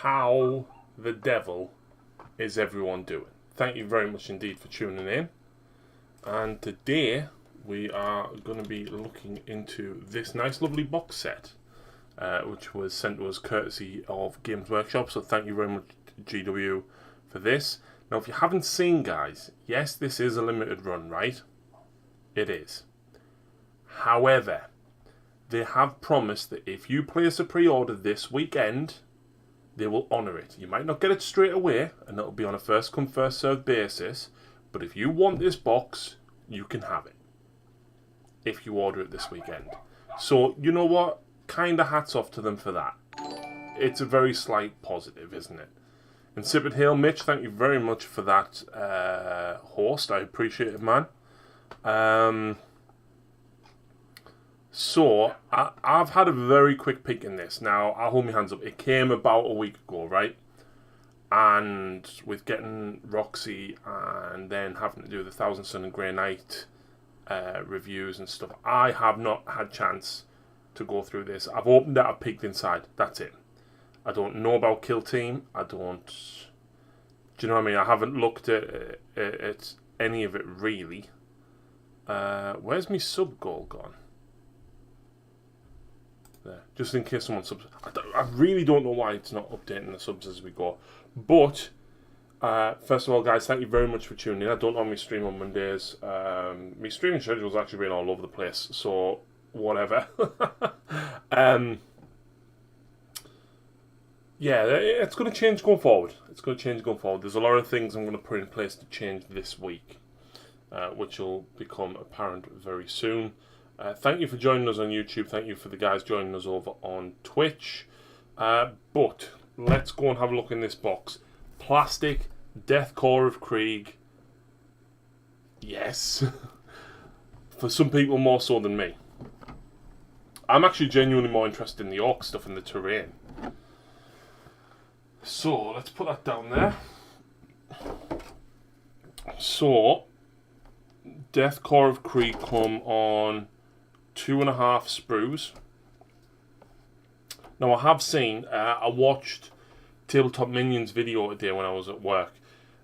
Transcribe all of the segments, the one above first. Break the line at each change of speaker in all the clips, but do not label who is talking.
How the devil is everyone doing? Thank you very much indeed for tuning in. And today we are going to be looking into this nice lovely box set, which was sent to us courtesy of Games Workshop. So thank you very much, GW, for this. Now, if you haven't seen, guys, yes, this is a limited run, right? It is. However, they have promised that if you place a pre-order this weekend, they will honour it. You might not get it straight away, and it'll be on a first come first served basis, but if you want this box, you can have it if you order it this weekend. So, you know what? Kinda hats off to them for that. It's a very slight positive, isn't it? Insipid Hail Mitch, thank you very much for that host. I appreciate it, man. So, I've had a very quick peek in this. Now, I'll hold my hands up. It came about a week ago, right? And with getting Roxy and then having to do the Thousand Sun and Grey Knight reviews and stuff, I have not had chance to go through this. I've opened it, I've peeked inside. That's it. I don't know about Kill Team. I don't... Do you know what I mean? I haven't looked at any of it, really. Where's my sub goal gone? There, just in case someone subs. I really don't know why it's not updating the subs as we go. But first of all, guys, thank you very much for tuning in. I don't normally stream on Mondays. My streaming schedule's actually been all over the place, so whatever. Yeah, it's going to change going forward. It's going to change going forward. There's a lot of things I'm going to put in place to change this week, which will become apparent very soon. Thank you for joining us on YouTube. Thank you for the guys joining us over on Twitch. But let's go and have a look in this box. Plastic Death Core of Craic. Yes. For some people more so than me. I'm actually genuinely more interested in the Orc stuff in the terrain. So, let's put that down there. So, Death Core of Craic come on 2.5 sprues. Now, I have seen, I watched Tabletop Minions video today when I was at work,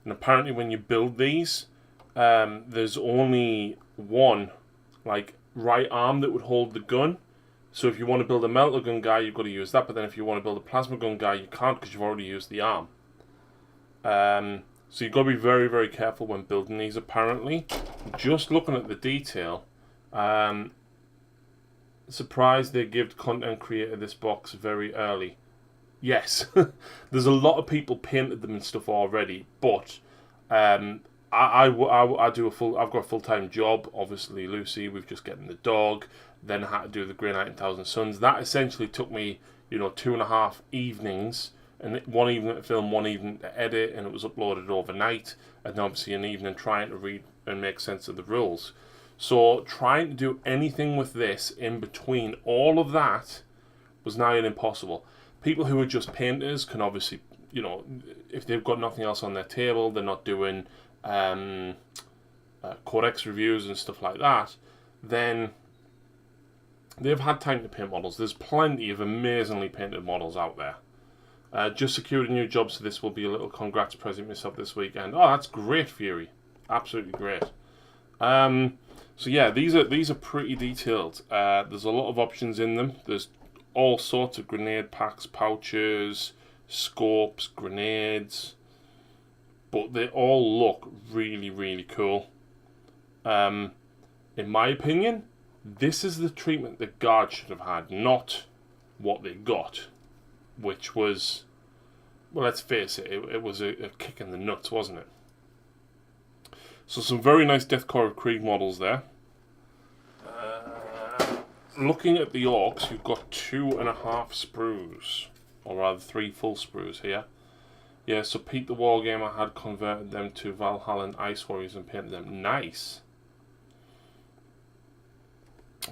and apparently when you build these, there's only one, like, right arm that would hold the gun. So if you want to build a melter gun guy, you've got to use that, but then if you want to build a plasma gun guy, you can't because you've already used the arm. So you've got to be very, very careful when building these, apparently. Just looking at the detail, surprised they give content creator this box very early. Yes, there's a lot of people painted them and stuff already, but I do I've got a full-time job. Obviously, Lucy, we've just gotten the dog. Then I had to do the Grey Knight and Thousand Suns. That essentially took me, 2.5 evenings, and one evening to film, one evening to edit, and it was uploaded overnight, and obviously an evening trying to read and make sense of the rules. So trying to do anything with this in between all of that was nigh impossible. People who are just painters can obviously, if they've got nothing else on their table, they're not doing Codex reviews and stuff like that, then they've had time to paint models. There's plenty of amazingly painted models out there. Just secured a new job, so this will be a little congrats present myself this weekend. Oh, that's great, Fury. Absolutely great. So yeah, these are pretty detailed. There's a lot of options in them. There's all sorts of grenade packs, pouches, scopes, grenades, but they all look really, really cool. In my opinion, this is the treatment that Guard should have had, not what they got, which was, well, let's face it, it was a kick in the nuts, wasn't it? So some very nice Death Core of Craic models there. Looking at the Orcs, you've got 2.5 sprues, or rather 3 full sprues here. Yeah, so Pete the Wargamer had converted them to Valhalla Ice Warriors and painted them. Nice.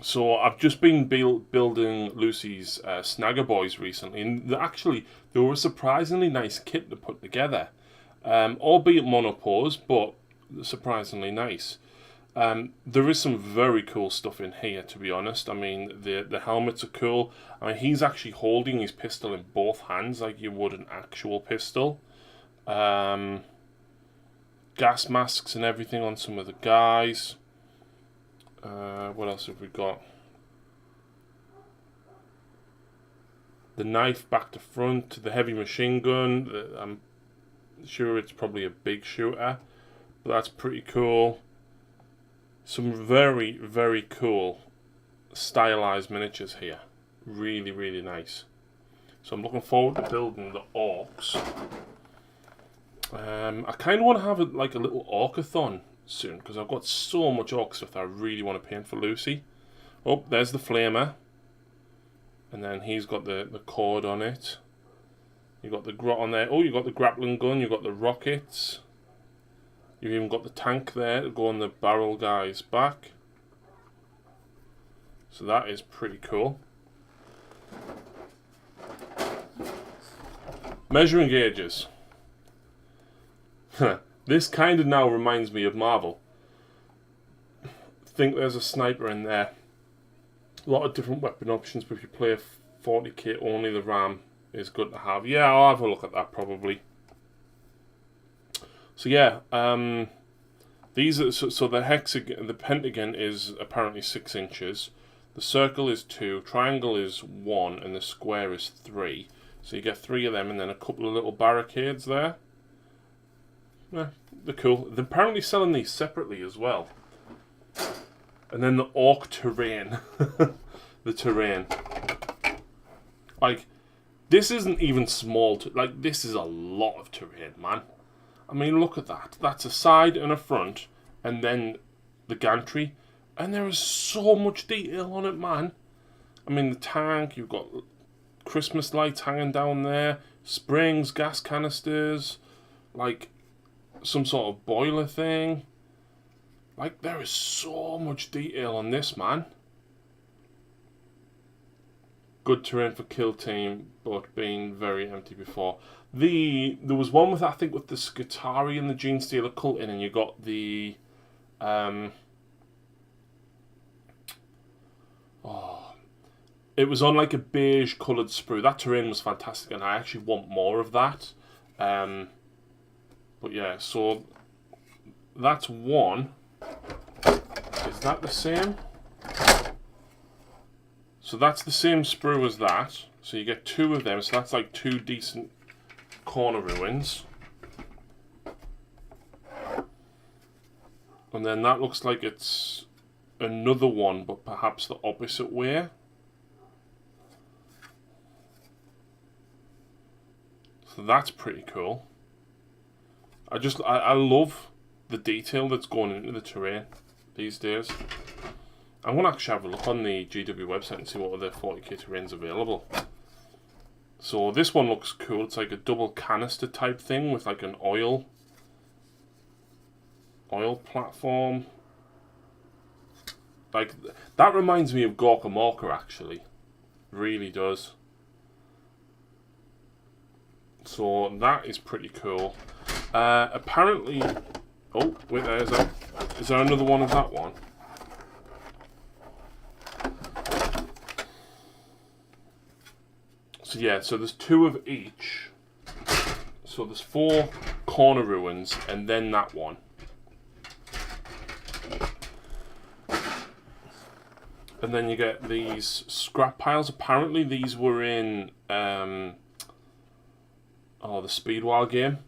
So I've just been building Lucy's Snagger Boys recently, and they were a surprisingly nice kit to put together. Albeit monopose, but surprisingly nice. There is some very cool stuff in here, to be honest. I mean, the helmets are cool. I mean, he's actually holding his pistol in both hands like you would an actual pistol. Gas masks and everything on some of the guys. What else have we got? The knife back to front, the heavy machine gun. I'm sure it's probably a big shooter, but that's pretty cool. Some very, very cool stylized miniatures here. Really, really nice. So I'm looking forward to building the orcs. I kind of want to have like a little orcathon soon, because I've got so much orc stuff that I really want to paint for Lucy. Oh, there's the flamer. And then he's got the cord on it. You've got the grot on there. Oh, you've got the grappling gun. You've got the rockets. You've even got the tank there to go on the barrel guy's back. So that is pretty cool. Measuring gauges. This kind of now reminds me of Marvel. I think there's a sniper in there. A lot of different weapon options, but if you play 40k only, the RAM is good to have. Yeah, I'll have a look at that probably. So yeah, these are so the hexagon, the pentagon is apparently 6 inches. The circle is 2, triangle is 1, and the square is 3. So you get 3 of them, and then a couple of little barricades there. Yeah, they're cool. They're apparently selling these separately as well. And then the Orc Terrain. The terrain. Like, this isn't even small. Like, this is a lot of terrain, man. I mean, look at that. That's a side and a front, and then the gantry. And there is so much detail on it, man. I mean, the tank, you've got Christmas lights hanging down there, springs, gas canisters, like some sort of boiler thing. Like, there is so much detail on this, man. Good terrain for kill team, but being very empty before. There was one with, I think, with the Scutari and the Gene Stealer cult in, and you got the it was on like a beige coloured sprue. That terrain was fantastic, and I actually want more of that. But yeah, so that's one. Is that the same? So that's the same sprue as that. So you get 2 of them. So that's like 2 decent corner ruins. And then that looks like it's another one, but perhaps the opposite way. So that's pretty cool. I love the detail that's going into the terrain these days. I'm going to actually have a look on the GW website and see what other 40k terrains available. So this one looks cool. It's like a double canister type thing with like an oil platform. Like, that reminds me of Gorka Morka, actually. Really does. So that is pretty cool. Apparently... Oh, wait there. Is there another one of that one? So yeah, so there's 2 of each. So there's 4 corner ruins, and then that one. And then you get these scrap piles. Apparently these were in the Speedwire game.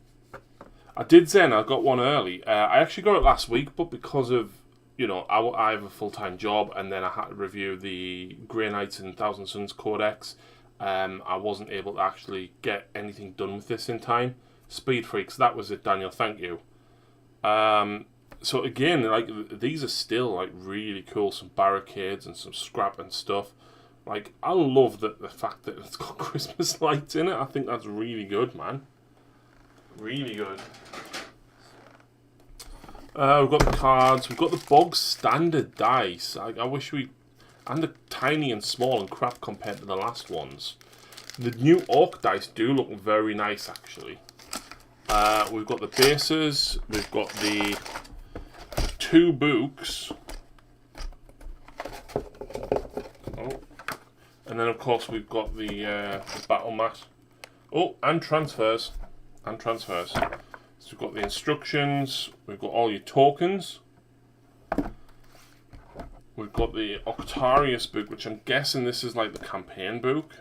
I did say I got one early. I actually got it last week, but because of, you know, I have a full-time job, and then I had to review the Grey Knights and Thousand Suns Codex. I wasn't able to actually get anything done with this in time. Speed Freaks, that was it, Daniel, thank you. So again, like, these are still like really cool. Some barricades and some scrap and stuff. Like, I love the fact that it's got Christmas lights in it. I think that's really good, man. Really good. We've got the cards. We've got the bog standard dice. I wish we... And they're tiny and small and crap compared to the last ones. The new Orc dice do look very nice, actually. We've got the bases. We've got the 2 books. Oh. And then of course we've got the battle mat. Oh, and transfers. And transfers. So we've got the instructions, we've got all your tokens. We've got the Octarius book, which I'm guessing this is like the campaign book.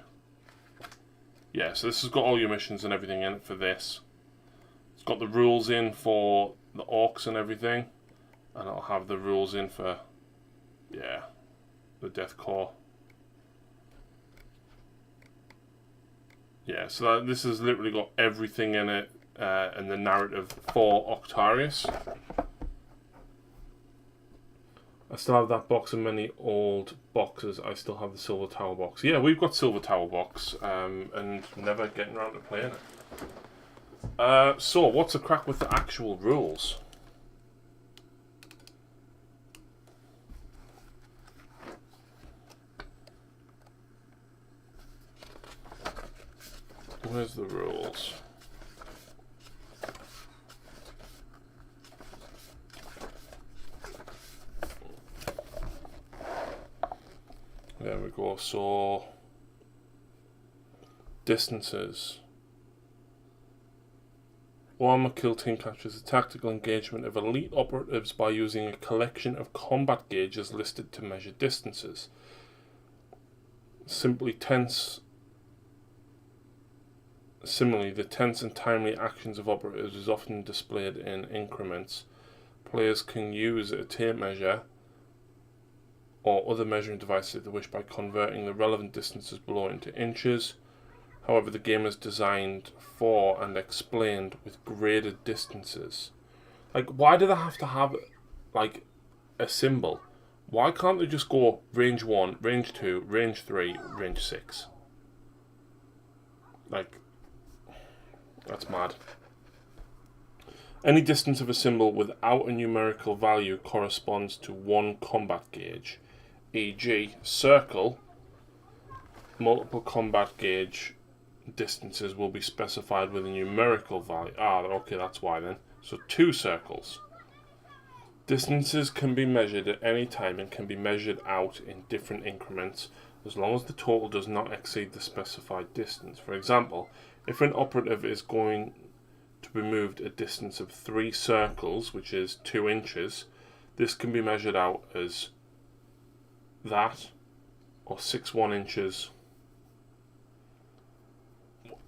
Yeah, so this has got all your missions and everything in it for this. It's got the rules in for the orcs and everything. And I'll have the rules in for, yeah, the Death Corps. Yeah, so this has literally got everything in it and the narrative for Octarius. I still have that box and many old boxes. I still have the Silver Tower box. Yeah, we've got Silver Tower box and never getting around to playing it. So, what's the crack with the actual rules? Where's the rules? There we go. So, distances. Warhammer Kill Team captures a tactical engagement of elite operatives by using a collection of combat gauges listed to measure distances. Similarly, the tense and timely actions of operatives is often displayed in increments. Players can use a tape measure or other measuring devices if they wish by converting the relevant distances below into inches. However, the game is designed for and explained with graded distances. Like, why do they have to have, like, a symbol? Why can't they just go range 1, range 2, range 3, range 6? Like, that's mad. Any distance of a symbol without a numerical value corresponds to 1 combat gauge. E.g., circle, multiple combat gauge distances will be specified with a numerical value. Ah, okay, that's why then. So 2 circles. Distances can be measured at any time and can be measured out in different increments as long as the total does not exceed the specified distance. For example, if an operative is going to be moved a distance of 3 circles, which is 2 inches, this can be measured out as that or 6 inches.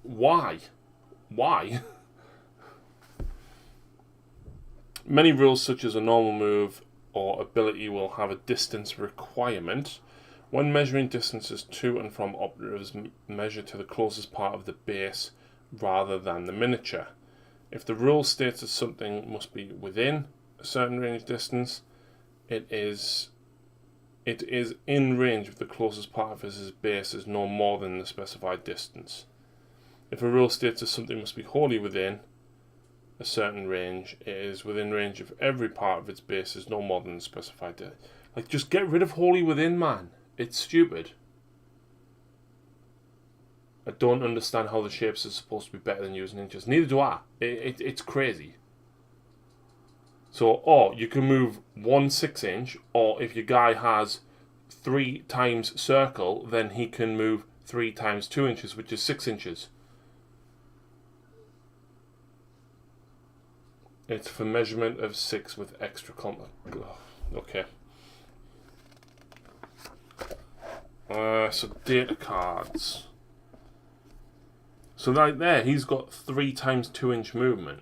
Why? Many rules such as a normal move or ability will have a distance requirement. When measuring distances to and from operatives, measure to the closest part of the base rather than the miniature. If the rule states that something must be within a certain range distance, it is in range if the closest part of his base is no more than the specified distance. If a rule states that something must be wholly within a certain range, it is within range if every part of its base is no more than the specified distance. Like, just get rid of wholly within, man. It's stupid. I don't understand how the shapes are supposed to be better than using inches. Neither do I. It's crazy. So, or you can move 1 6-inch, or if your guy has 3 times circle, then he can move 3 times 2 inches, which is 6 inches. It's for measurement of 6 with extra okay. So data cards. So right there, he's got 3 times 2 inch movement.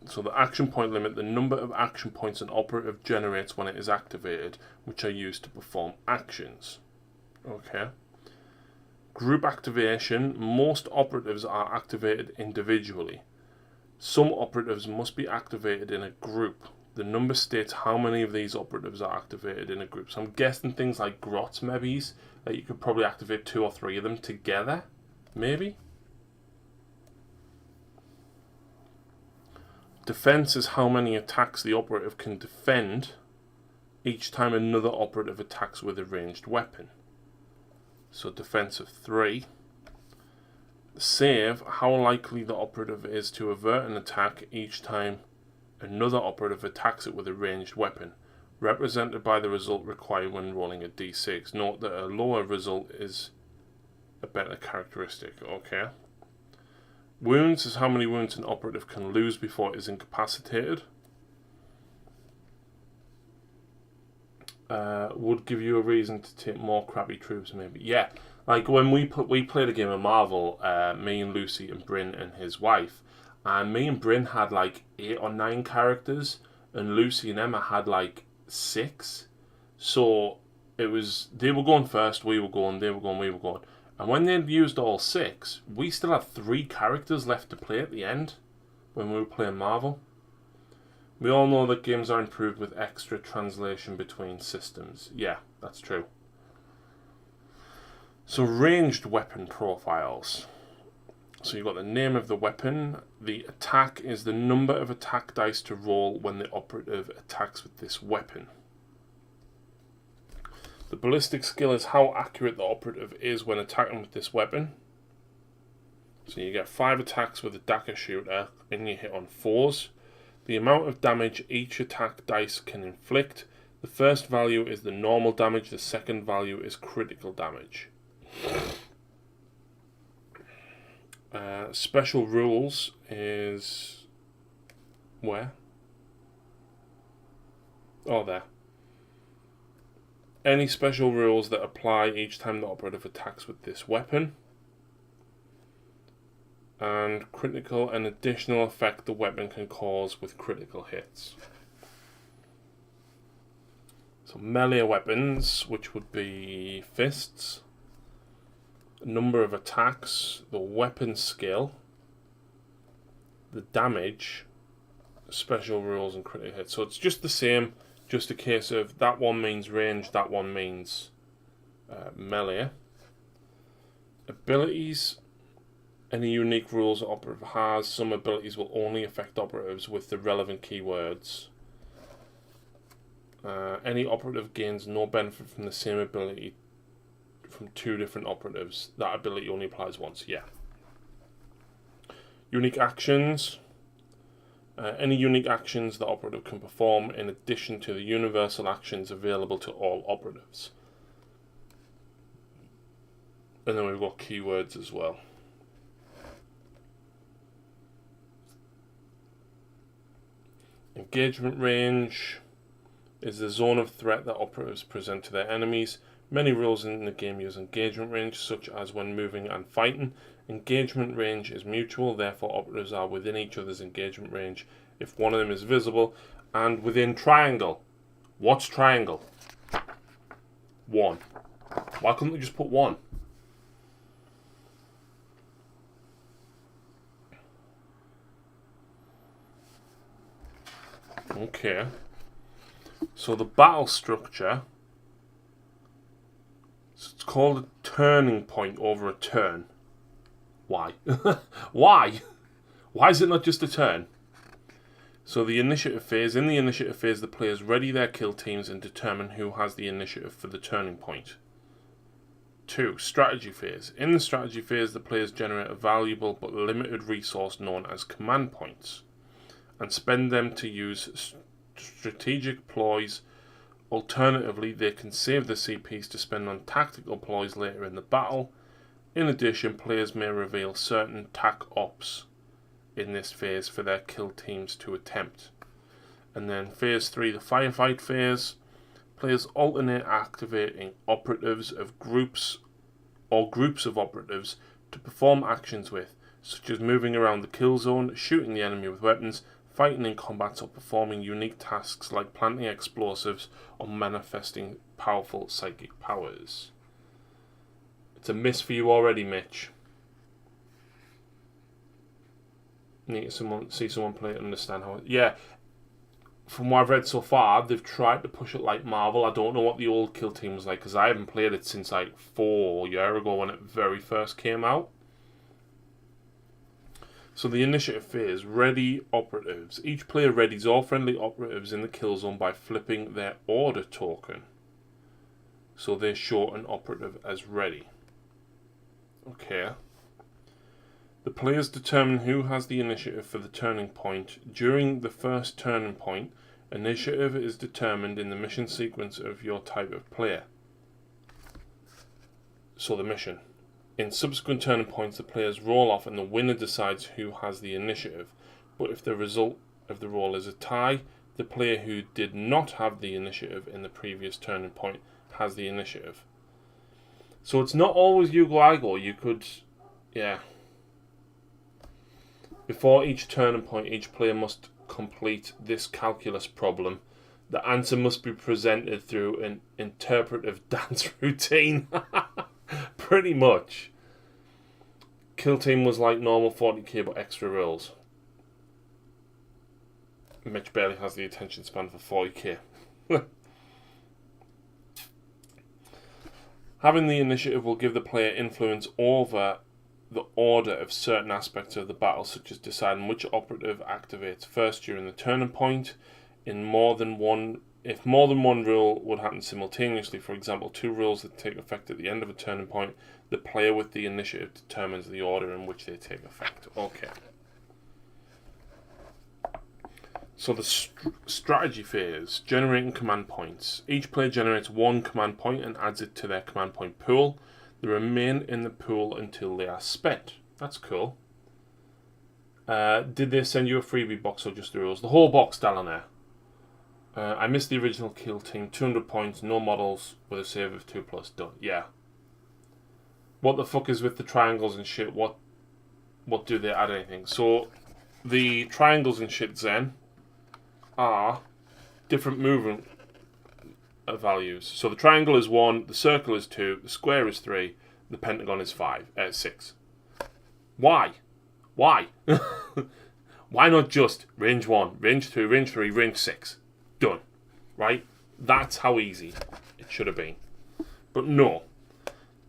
So the action point limit, the number of action points an operative generates when it is activated, which are used to perform actions. Okay. Group activation. Most operatives are activated individually. Some operatives must be activated in a group. The number states how many of these operatives are activated in a group. So I'm guessing things like grots, maybe, that you could probably activate 2 or 3 of them together, maybe. Defense is how many attacks the operative can defend each time another operative attacks with a ranged weapon. So defense of 3. Save how likely the operative is to avert an attack each time another operative attacks it with a ranged weapon, represented by the result required when rolling a d6. Note that a lower result is a better characteristic. Okay. Wounds is how many wounds an operative can lose before it is incapacitated. Would give you a reason to take more crappy troops, maybe. Yeah, like when we played a game of Marvel, me and Lucy and Bryn and his wife, and me and Bryn had like 8 or 9 characters, and Lucy and Emma had like 6. So it was, they were going first, we were going, they were going, we were going. And when they'd used all 6, we still had 3 characters left to play at the end when we were playing Marvel. We all know that games are improved with extra translation between systems. Yeah, that's true. So ranged weapon profiles. So you've got the name of the weapon. The attack is the number of attack dice to roll when the operative attacks with this weapon. The ballistic skill is how accurate the operative is when attacking with this weapon. So you get 5 attacks with a dagger shooter and you hit on 4s. The amount of damage each attack dice can inflict. The first value is the normal damage, the second value is critical damage. Special rules is... where? Oh, there. Any special rules that apply each time the operative attacks with this weapon. And critical and additional effect the weapon can cause with critical hits. So melee weapons, which would be fists, number of attacks, the weapon skill, the damage, special rules and critical hits. So it's just the same, just a case of that one means range, that one means melee. Abilities. Any unique rules an operative has. Some abilities will only affect operatives with the relevant keywords. Any operative gains no benefit from the same ability from 2 different operatives. That ability only applies once, yeah. Unique actions. Any unique actions the operative can perform in addition to the universal actions available to all operatives. And then we've got keywords as well. Engagement range is the zone of threat that operatives present to their enemies. Many rules in the game use engagement range, such as when moving and fighting. Engagement range is mutual, therefore operatives are within each other's engagement range if one of them is visible and within triangle. What's triangle? 1. Why couldn't they just put 1? Okay. So the battle structure, it's called a turning point over a turn. Why? Why? Why is it not just a turn? So the initiative phase. In the initiative phase, the players ready their kill teams and determine who has the initiative for the turning point. 2. Strategy phase. In the strategy phase, the players generate a valuable but limited resource known as command points and spend them to use strategic ploys. Alternatively, they can save the CPs to spend on tactical ploys later in the battle. In addition, players may reveal certain tac ops in this phase for their kill teams to attempt. And then phase 3, the firefight phase. Players alternate activating operatives of groups or groups of operatives to perform actions with, such as moving around the kill zone, shooting the enemy with weapons, fighting in combats, or performing unique tasks like planting explosives or manifesting powerful psychic powers. It's a miss for you already, Mitch. Need to see someone play it and understand how it... Yeah, from what I've read so far, they've tried to push it like Marvel. I don't know what the old kill team was like, because I haven't played it since like 4 years ago when it very first came out. So the initiative phase, ready operatives. Each player readies all friendly operatives in the kill zone by flipping their order token. So they show an operative as ready. Okay. The players determine who has the initiative for the turning point. During the first turning point, initiative is determined in the mission sequence of your type of player. So the mission. In subsequent turning points, the players roll off and the winner decides who has the initiative. But if the result of the roll is a tie, the player who did not have the initiative in the previous turning point has the initiative. So it's not always you go, I go. You could, yeah. Before each turning point, each player must complete this calculus problem. The answer must be presented through an interpretive dance routine. Pretty much. Kill team was like normal 40k but extra rules. Mitch barely has the attention span for 40k. Having the initiative will give the player influence over the order of certain aspects of the battle, such as deciding which operative activates first during the turning point. If more than one rule would happen simultaneously, for example, 2 rules that take effect at the end of a turning point, the player with the initiative determines the order in which they take effect. Okay. So the strategy phase, generating command points. Each player generates 1 command point and adds it to their command point pool. They remain in the pool until they are spent. That's cool. Did they send you a freebie box or just the rules? The whole box, Dallinair. I missed the original kill team. 200 points, no models with a save of 2+. Done. Yeah. What the fuck is with the triangles and shit? What do they add anything? So the triangles and shit then are different movement values. So the triangle is 1, the circle is 2, the square is 3, the pentagon is 6. Why? Why not just range 1, range 2, range 3, range 6? Done. Right? That's how easy it should have been. But no.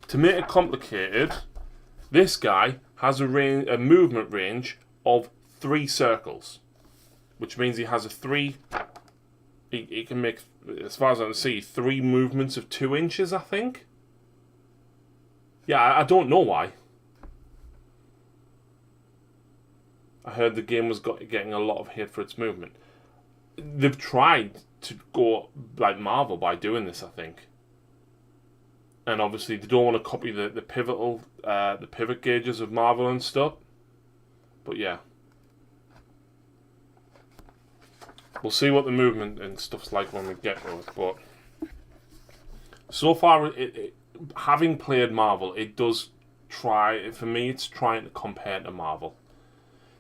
To make it complicated, this guy has a movement range of 3 circles, which means he has a 3. He can make, as far as I can see, 3 movements of 2 inches, I think. Yeah, I don't know why. I heard the game was getting a lot of hate for its movement. They've tried to go like Marvel by doing this, I think. And obviously they don't want to copy the pivot gauges of Marvel and stuff. But yeah. We'll see what the movement and stuff's like when we get to it. But so far, having played Marvel, it does try, for me, it's trying to compare to Marvel.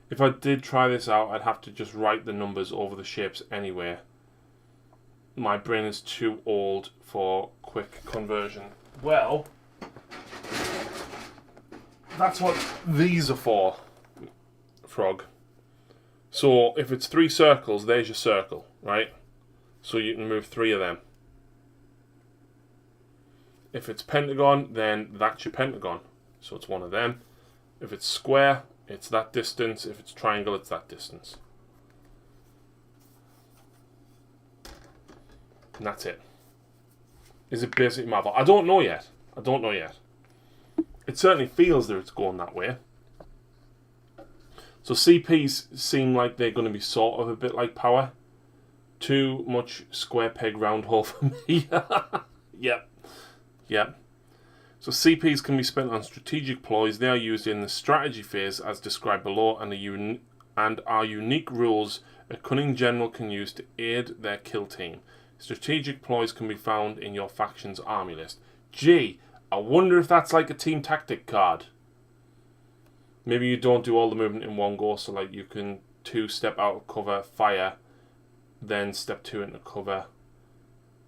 If I did try this out, I'd have to just write the numbers over the shapes anyway. My brain is too old for quick conversion. Well, that's what these are for, Frog. So if it's 3 circles, there's your circle, right? So you can move 3 of them. If it's pentagon, then that's your pentagon. So it's 1 of them. If it's square, it's that distance. If it's triangle, it's that distance. And that's it. Is it basic Marvel? I don't know yet. It certainly feels that it's going that way. So CPs seem like they're going to be sort of a bit like power. Too much square peg round hole for me. Yep. So CPs can be spent on strategic ploys. They are used in the strategy phase as described below and are unique rules a cunning general can use to aid their kill team. Strategic ploys can be found in your faction's army list. Gee, I wonder if that's like a team tactic card. Maybe you don't do all the movement in one go, so like you can 2 step out of cover, fire, then step 2 into cover.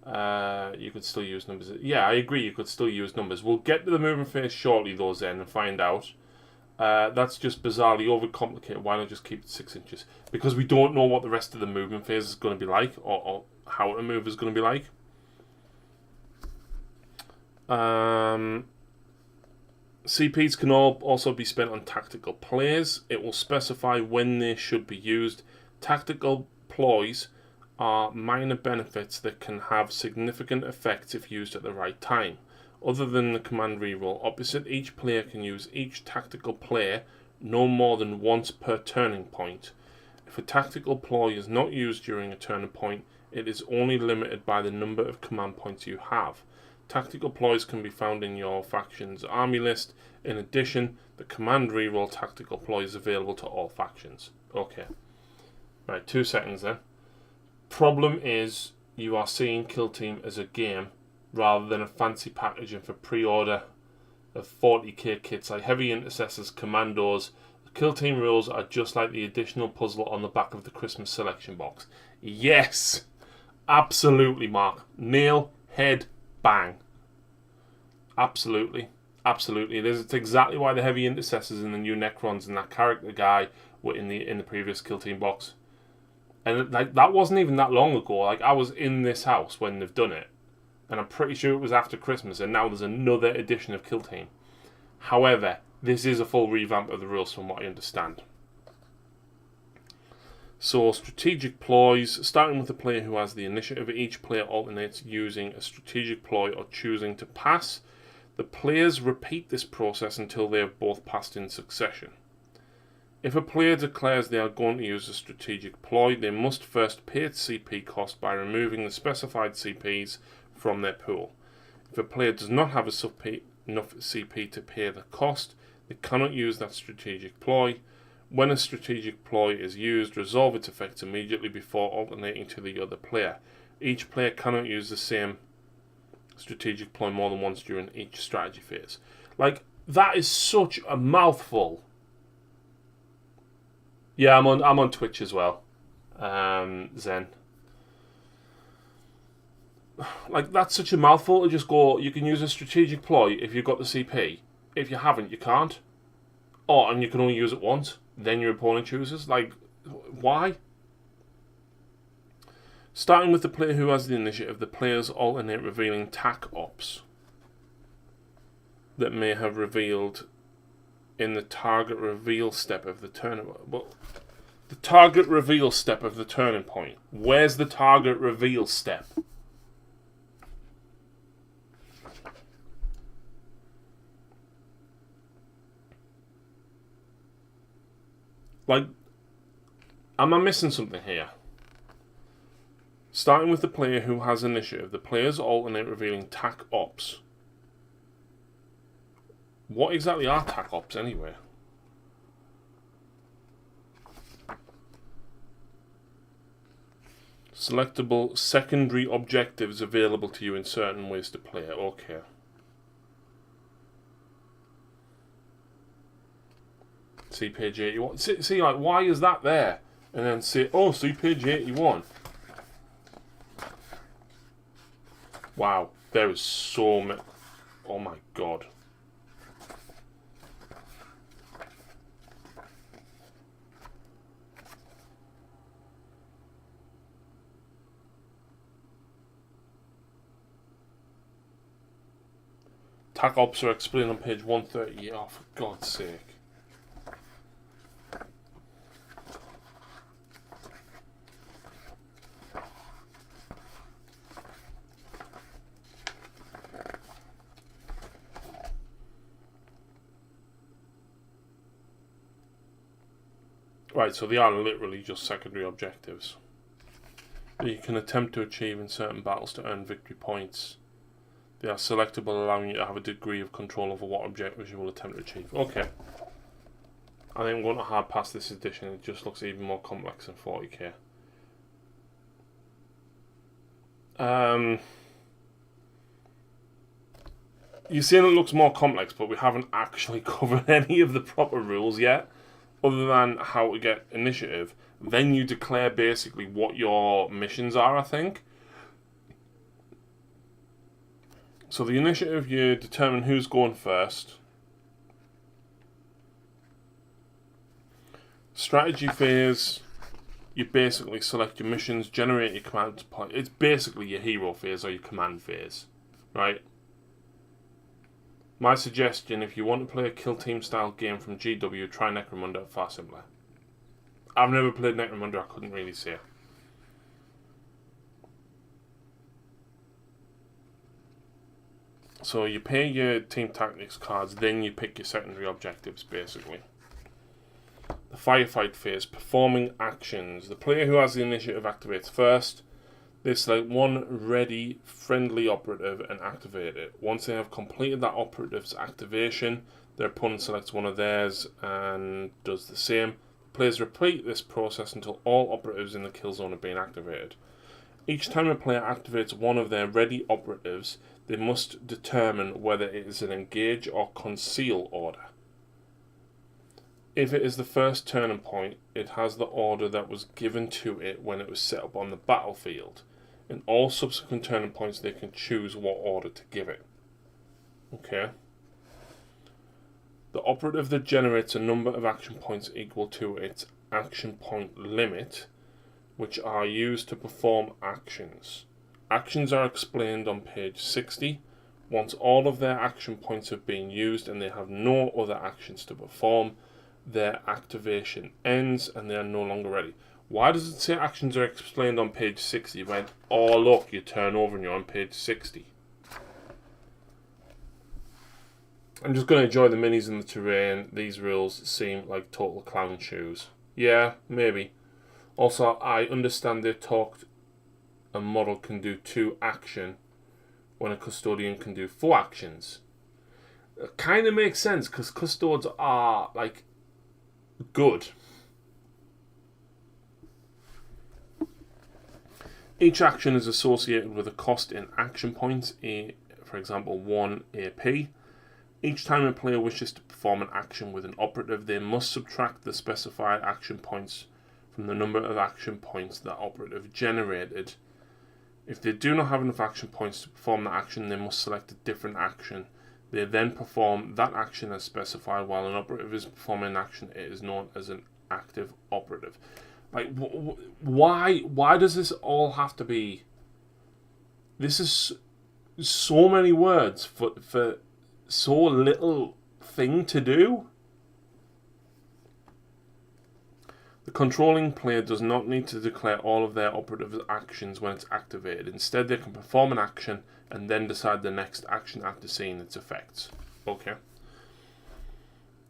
You could still use numbers. Yeah, I agree, you could still use numbers. We'll get to the movement phase shortly, though, Zen, and find out. That's just bizarrely overcomplicated. Why not just keep it 6 inches? Because we don't know what the rest of the movement phase is going to be like, or how a move is going to be like. CPs can also be spent on tactical plays. It will specify when they should be used. Tactical ploys are minor benefits that can have significant effects if used at the right time. Other than the command reroll, opposite each player can use each tactical play no more than once per turning point. If a tactical ploy is not used during a turning point, it is only limited by the number of command points you have. Tactical ploys can be found in your faction's army list. In addition, the command reroll tactical ploy is available to all factions. Okay. Right, 2 seconds then. Problem is, you are seeing Kill Team as a game rather than a fancy packaging for pre-order of 40k kits like Heavy Intercessors, Commandos. The Kill Team rules are just like the additional puzzle on the back of the Christmas selection box. Yes! Absolutely, Mark. Nail, head, bang. Absolutely. Absolutely. It is. It's exactly why the Heavy Intercessors and the new Necrons and that character guy were in the previous Kill Team box. And like that wasn't even that long ago. Like I was in this house when they've done it. And I'm pretty sure it was after Christmas, and now there's another edition of Kill Team. However, this is a full revamp of the rules from what I understand. So, strategic ploys, starting with the player who has the initiative. Each player alternates using a strategic ploy or choosing to pass. The players repeat this process until they have both passed in succession. If a player declares they are going to use a strategic ploy, they must first pay its CP cost by removing the specified CPs from their pool. If a player does not have enough CP to pay the cost, they cannot use that strategic ploy. When a strategic ploy is used, resolve its effects immediately before alternating to the other player. Each player cannot use the same strategic ploy more than once during each strategy phase. Like, that is such a mouthful. Yeah, I'm on Twitch as well. Zen. Like, that's such a mouthful to just go, you can use a strategic ploy if you've got the CP. If you haven't, you can't. Oh, and you can only use it once. Then your opponent chooses. Like, why? Starting with the player who has the initiative, the players alternate revealing tac ops that may have revealed in the target reveal step of the turn. Well, the target reveal step of the turning point. Where's the target reveal step? Like, am I missing something here? Starting with the player who has initiative, the players alternate revealing tac ops. What exactly are tac ops anyway? Selectable secondary objectives available to you in certain ways to play. Okay. See page 81. See, like, why is that there? And then say, oh, see page 81. Wow, there is so many. Oh my god. Tac ops are explained on page 130. Oh, for God's sake. Right, so they are literally just secondary objectives that you can attempt to achieve in certain battles to earn victory points. They are selectable, allowing you to have a degree of control over what objectives you will attempt to achieve. Okay. I think I'm going to hard pass this edition. It just looks even more complex than 40k. You're saying it looks more complex, but we haven't actually covered any of the proper rules yet, other than how to get initiative. Then you declare basically what your missions are, I think. So the initiative, you determine who's going first. Strategy phase, you basically select your missions, generate your command point. It's basically your hero phase or your command phase, right? My suggestion, if you want to play a kill team style game from GW, try Necromunda. Far simpler. I've never played Necromunda, I couldn't really say. So you pay your team tactics cards, then you pick your secondary objectives, basically. The firefight phase, performing actions. The player who has the initiative activates first. They select one ready, friendly operative and activate it. Once they have completed that operative's activation, their opponent selects one of theirs and does the same. Players repeat this process until all operatives in the kill zone have been activated. Each time a player activates one of their ready operatives, they must determine whether it is an engage or conceal order. If it is the first turning point, it has the order that was given to it when it was set up on the battlefield. In all subsequent turning points, they can choose what order to give it. Okay. The operative that generates a number of action points equal to its action point limit, which are used to perform actions. Actions are explained on page 60. Once all of their action points have been used and they have no other actions to perform, their activation ends and they are no longer ready. Why does it say actions are explained on page 60 when, oh look, you turn over and you're on page 60? I'm just going to enjoy the minis in the terrain. These rules seem like total clown shoes. Yeah, maybe. Also, I understand they talked a model can do 2 action when a custodian can do 4 actions. It kind of makes sense because custodes are like good. Each action is associated with a cost in action points, for example 1 AP. Each time a player wishes to perform an action with an operative, they must subtract the specified action points from the number of action points that operative generated. If they do not have enough action points to perform that action, they must select a different action. They then perform that action as specified. While an operative is performing an action, it is known as an active operative. Like, why does this all have to be? This is so many words for so little thing to do. The controlling player does not need to declare all of their operative actions when it's activated. Instead, they can perform an action and then decide the next action after seeing its effects. Okay.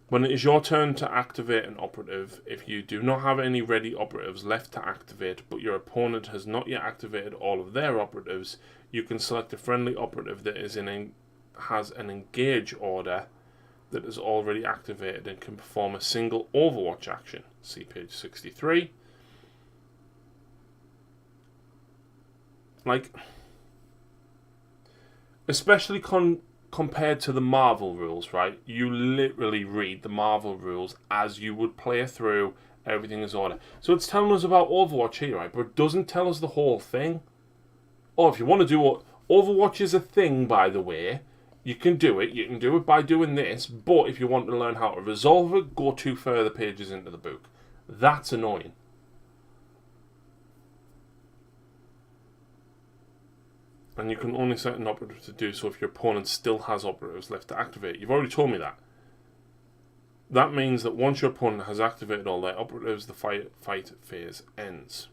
When it is your turn to activate an operative, if you do not have any ready operatives left to activate, but your opponent has not yet activated all of their operatives, you can select a friendly operative that has an engage order that is already activated and can perform a single Overwatch action. See page 63. Like, especially compared to the Marvel rules, right? You literally read the Marvel rules as you would play through everything is order. So it's telling us about Overwatch here, right? But it doesn't tell us the whole thing. Oh, if you want to do Overwatch is a thing, by the way. You can do it. You can do it by doing this. But if you want to learn how to resolve it, go 2 further pages into the book. That's annoying. And you can only set an operative to do so if your opponent still has operatives left to activate. You've already told me that. That means that once your opponent has activated all their operatives, the fight phase ends.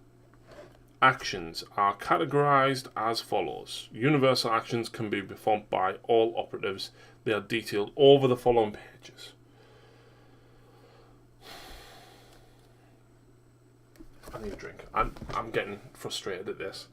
Actions are categorized as follows. Universal actions can be performed by all operatives. They are detailed over the following pages. I need a drink. I'm getting frustrated at this.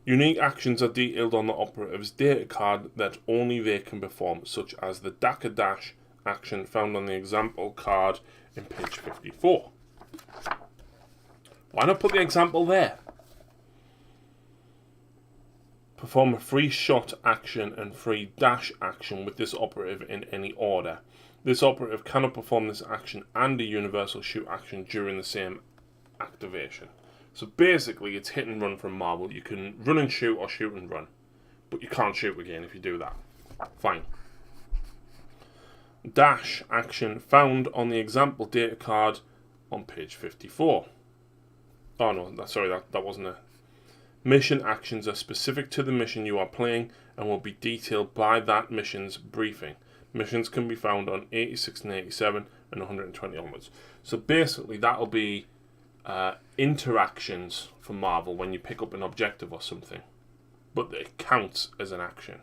Unique actions are detailed on the operative's data card that only they can perform, such as the Daka Dash action found on the example card in page 54. Why not put the example there? Perform a free shot action and free dash action with this operative in any order. This operative cannot perform this action and a universal shoot action during the same activation. So basically, it's hit and run from Marvel. You can run and shoot or shoot and run. But you can't shoot again if you do that. Fine. Dash action found on the example data card on page 54. Oh no, sorry, that wasn't a... Mission actions are specific to the mission you are playing and will be detailed by that mission's briefing. Missions can be found on 86 and 87 and 120 onwards. So basically, that'll be interactions for Marvel when you pick up an objective or something, but it counts as an action.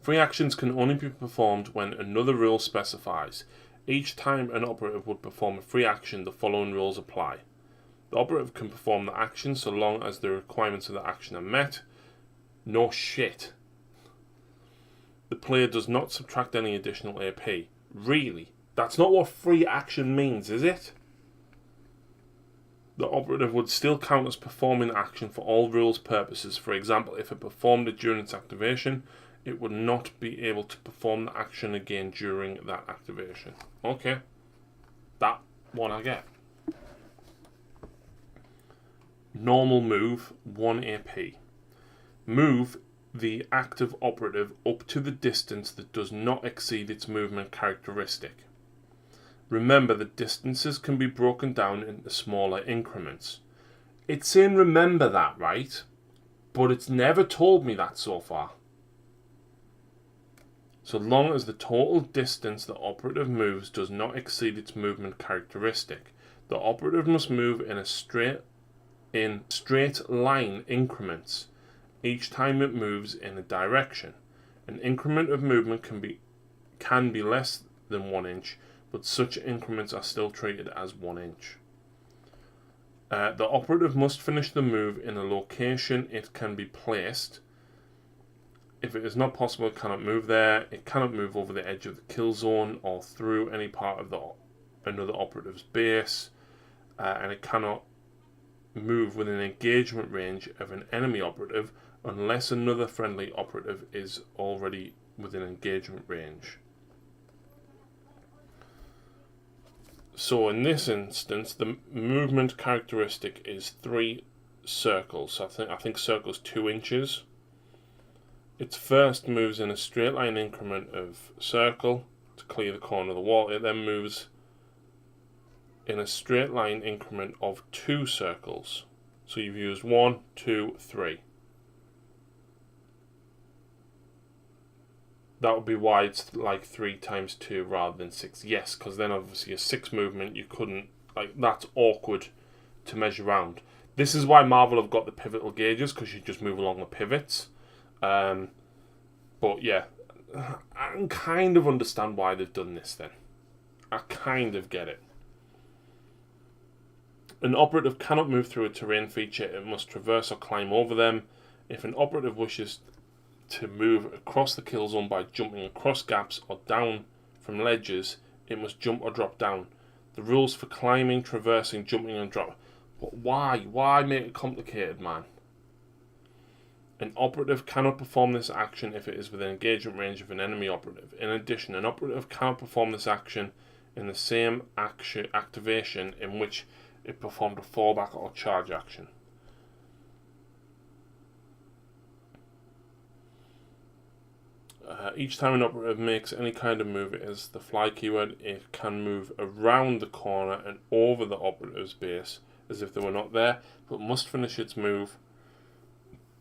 Free actions can only be performed when another rule specifies. Each time an operative would perform a free action, the following rules apply. The operative can perform the action so long as the requirements of the action are met. No shit. The player does not subtract any additional AP. Really? That's not what free action means, is it? The operative would still count as performing action for all rules purposes. For example, if it performed it during its activation, it would not be able to perform the action again during that activation. Okay. That one I get. Normal move, 1 AP. Move the active operative up to the distance that does not exceed its movement characteristic. Remember that distances can be broken down into smaller increments. It's saying remember that, right? But it's never told me that so far. So long as the total distance the operative moves does not exceed its movement characteristic, the operative must move in straight line increments each time it moves in a direction. An increment of movement can be less than 1 inch, but such increments are still treated as 1 inch. The operative must finish the move in a location it can be placed. If it is not possible, it cannot move there. It cannot move over the edge of the kill zone or through any part of another operative's base, and it cannot move within engagement range of an enemy operative unless another friendly operative is already within engagement range. So in this instance, the movement characteristic is 3 circles. So I think circle's 2 inches. It first moves in a straight line increment of circle to clear the corner of the wall. It then moves in a straight line increment of 2 circles. So you've used 1, 2, 3. That would be why it's like 3 times 2 rather than 6. Yes, because then obviously a 6 movement, you couldn't, that's awkward to measure around. This is why Marvel have got the pivotal gauges, because you just move along the pivots. But yeah, I can kind of understand why they've done this then. I kind of get it. An operative cannot move through a terrain feature, it must traverse or climb over them. If an operative wishes to move across the kill zone by jumping across gaps or down from ledges, it must jump or drop down. The rules for climbing, traversing, jumping and drop. But why? Why make it complicated, man? An operative cannot perform this action if it is within engagement range of an enemy operative. In addition, an operative cannot perform this action in the same activation in which it performed a fallback or charge action. Each time an operative makes any kind of move, it is the fly keyword. It can move around the corner and over the operative's base as if they were not there, but must finish its move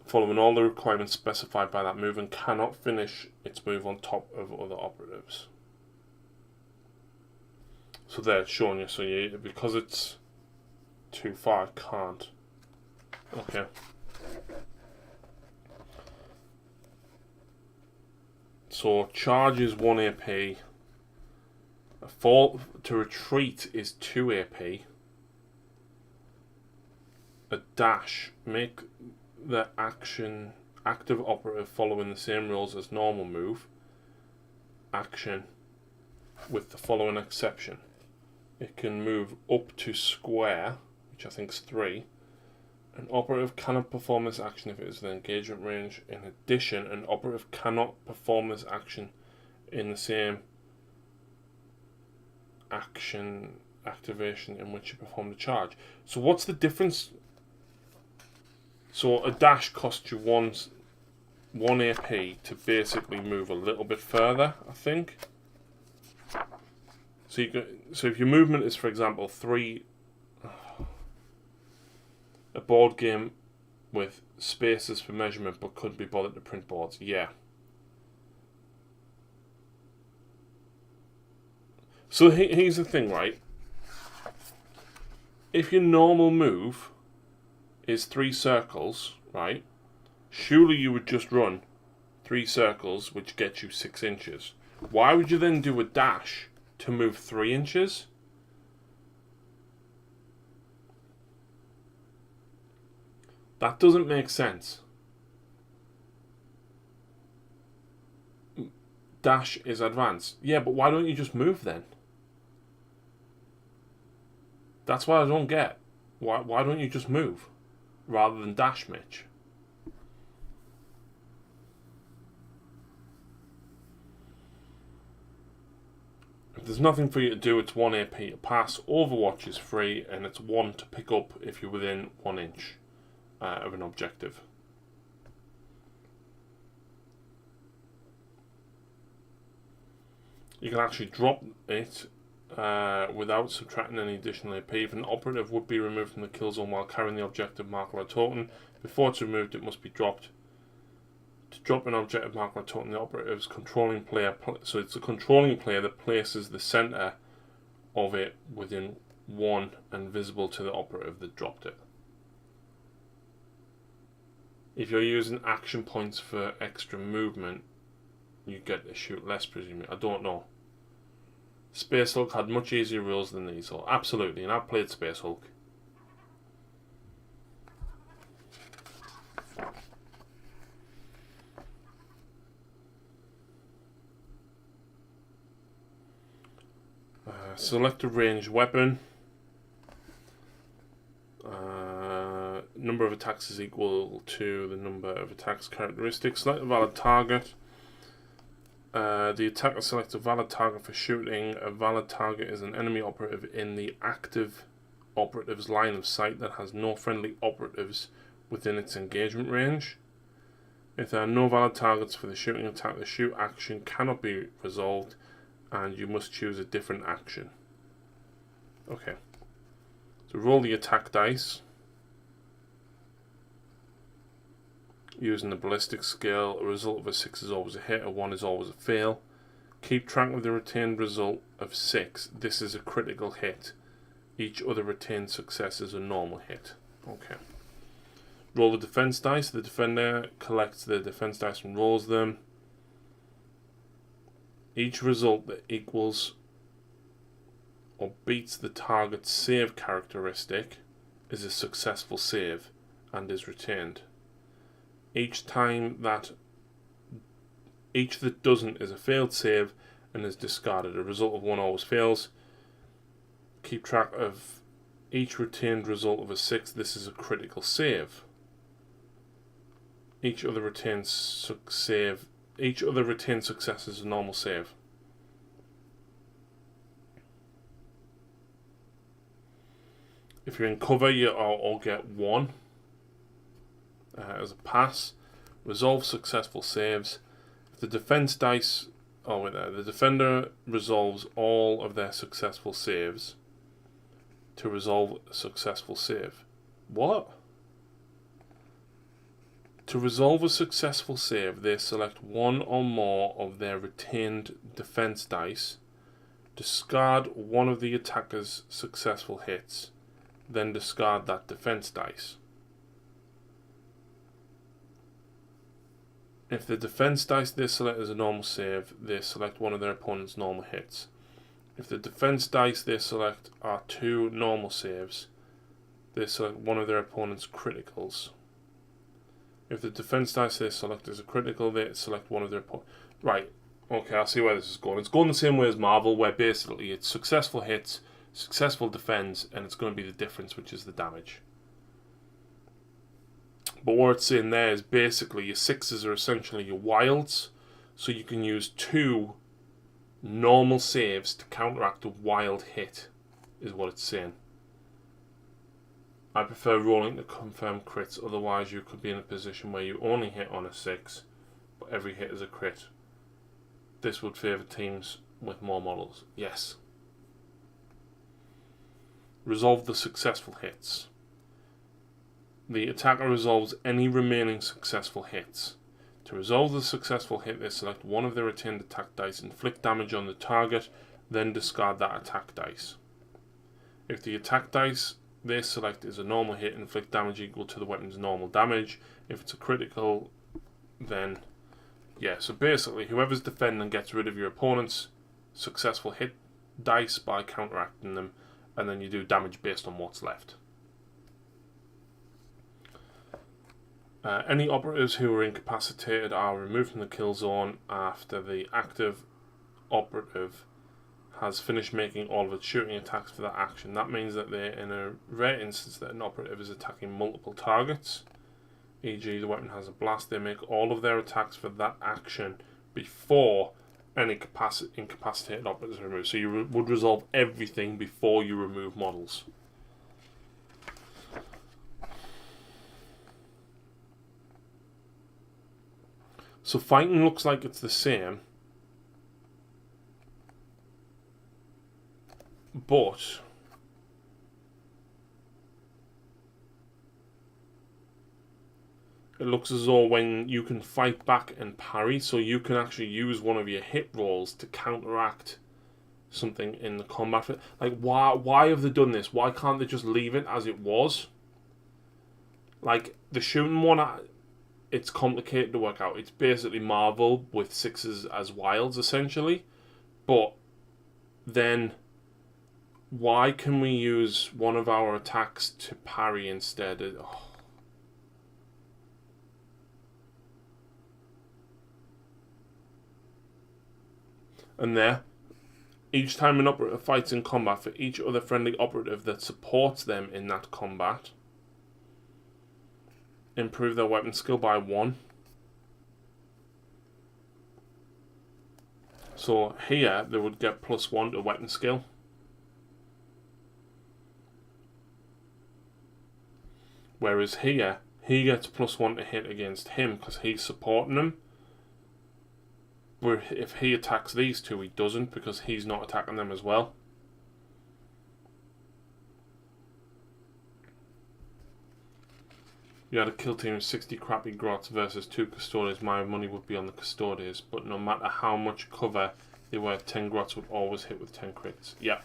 following all the requirements specified by that move and cannot finish its move on top of other operatives. So there, it's showing you. So because it's too far, it can't. Okay. So charge is 1 AP. A fall to retreat is 2 AP. A dash, make the active operative following the same rules as normal move action with the following exception. It can move up to square, which I think is 3. An operative cannot perform this action if it is within engagement range. In addition, an operative cannot perform this action in the same activation in which you perform the charge. So what's the difference? So a dash costs you 1 AP to basically move a little bit further, I think. So if your movement is, for example, 3, a board game with spaces for measurement but couldn't be bothered to print boards, yeah. So here's the thing, right? if your normal move is 3 circles, right? Surely you would just run 3 circles, which gets you 6 inches. Why would you then do a dash to move 3 inches? That doesn't make sense. Dash is advanced. Yeah, but why don't you just move then? That's what I don't get. Why don't you just move rather than dash, Mitch? If there's nothing for you to do, it's 1 AP to pass. Overwatch is free, and it's 1 to pick up if you're within 1 inch of an objective. You can actually drop it without subtracting any additional AP. If an operative would be removed from the kill zone while carrying the objective marker or token, before it's removed, it must be dropped. To drop an objective marker or token, the operative's controlling player, so it's a controlling player that places the center of it within 1 and visible to the operative that dropped it. If you're using action points for extra movement, you get to shoot less, presumably. I don't know. Space Hulk had much easier rules than these, so absolutely, and I've played Space Hulk. Select a ranged weapon. Number of attacks is equal to the number of attacks characteristics. Select a valid target. The attacker selects a valid target for shooting. A valid target is an enemy operative in the active operative's line of sight that has no friendly operatives within its engagement range. If there are no valid targets for the shooting attack, the shoot action cannot be resolved, and you must choose a different action. Okay. So roll the attack dice. Using the ballistic scale, a result of a 6 is always a hit, a 1 is always a fail. Keep track of the retained result of 6. This is a critical hit. Each other retained success is a normal hit. Okay. Roll the defense dice. The defender collects the defense dice and rolls them. Each result that equals or beats the target's save characteristic is a successful save and is retained. Each that doesn't is a failed save and is discarded. A result of 1 always fails. Keep track of each retained result of a 6. This is a critical save. Each other retained success is a normal save. If you're in cover, you all get 1 as a pass. Resolve successful saves. If the defense dice, the defender resolves all of their successful saves to resolve a successful save. What? To resolve a successful save, they select 1 or more of their retained defense dice, discard 1 of the attacker's successful hits, then discard that defense dice. If the defense dice they select is a normal save, they select 1 of their opponent's normal hits. If the defense dice they select are 2 normal saves, they select 1 of their opponent's criticals. If the defense dice they select is a critical, they select 1 of their opponent's... Right, okay, I see where this is going. It's going the same way as Marvel, where basically it's successful hits, successful defense, and it's going to be the difference, which is the damage. But what it's saying there is basically your 6s are essentially your wilds, so you can use 2 normal saves to counteract a wild hit, is what it's saying. I prefer rolling to confirm crits, otherwise you could be in a position where you only hit on a 6, but every hit is a crit. This would favour teams with more models. Yes. Resolve the successful hits. The attacker resolves any remaining successful hits. To resolve the successful hit, they select 1 of their retained attack dice, inflict damage on the target, then discard that attack dice. If the attack dice this, select is a normal hit, inflict damage equal to the weapon's normal damage. If it's a critical, then yeah, so basically whoever's defending gets rid of your opponent's successful hit dice by counteracting them, and then you do damage based on what's left. Any operatives who are incapacitated are removed from the kill zone after the active operative has finished making all of its shooting attacks for that action. That means that they're in a rare instance that an operative is attacking multiple targets, e.g. the weapon has a blast, they make all of their attacks for that action before any incapacitated operatives are removed. So you would resolve everything before you remove models. So fighting looks like it's the same, but it looks as though when you can fight back and parry, so you can actually use one of your hit rolls to counteract something in the combat. Like, why have they done this? Why can't they just leave it as it was? Like, the shooting one, it's complicated to work out. It's basically Marvel with sixes as wilds, essentially. But then, why can we use one of our attacks to parry instead? And there, each time an operative fights in combat, for each other friendly operative that supports them in that combat, improve their weapon skill by 1. So here they would get +1 to weapon skill. Whereas here, he gets +1 to hit against him because he's supporting him. Where if he attacks these two, he doesn't because he's not attacking them as well. You had a kill team of 60 crappy grots versus 2 custodians. My money would be on the custodians, but no matter how much cover they were, 10 grots would always hit with 10 crits. Yeah.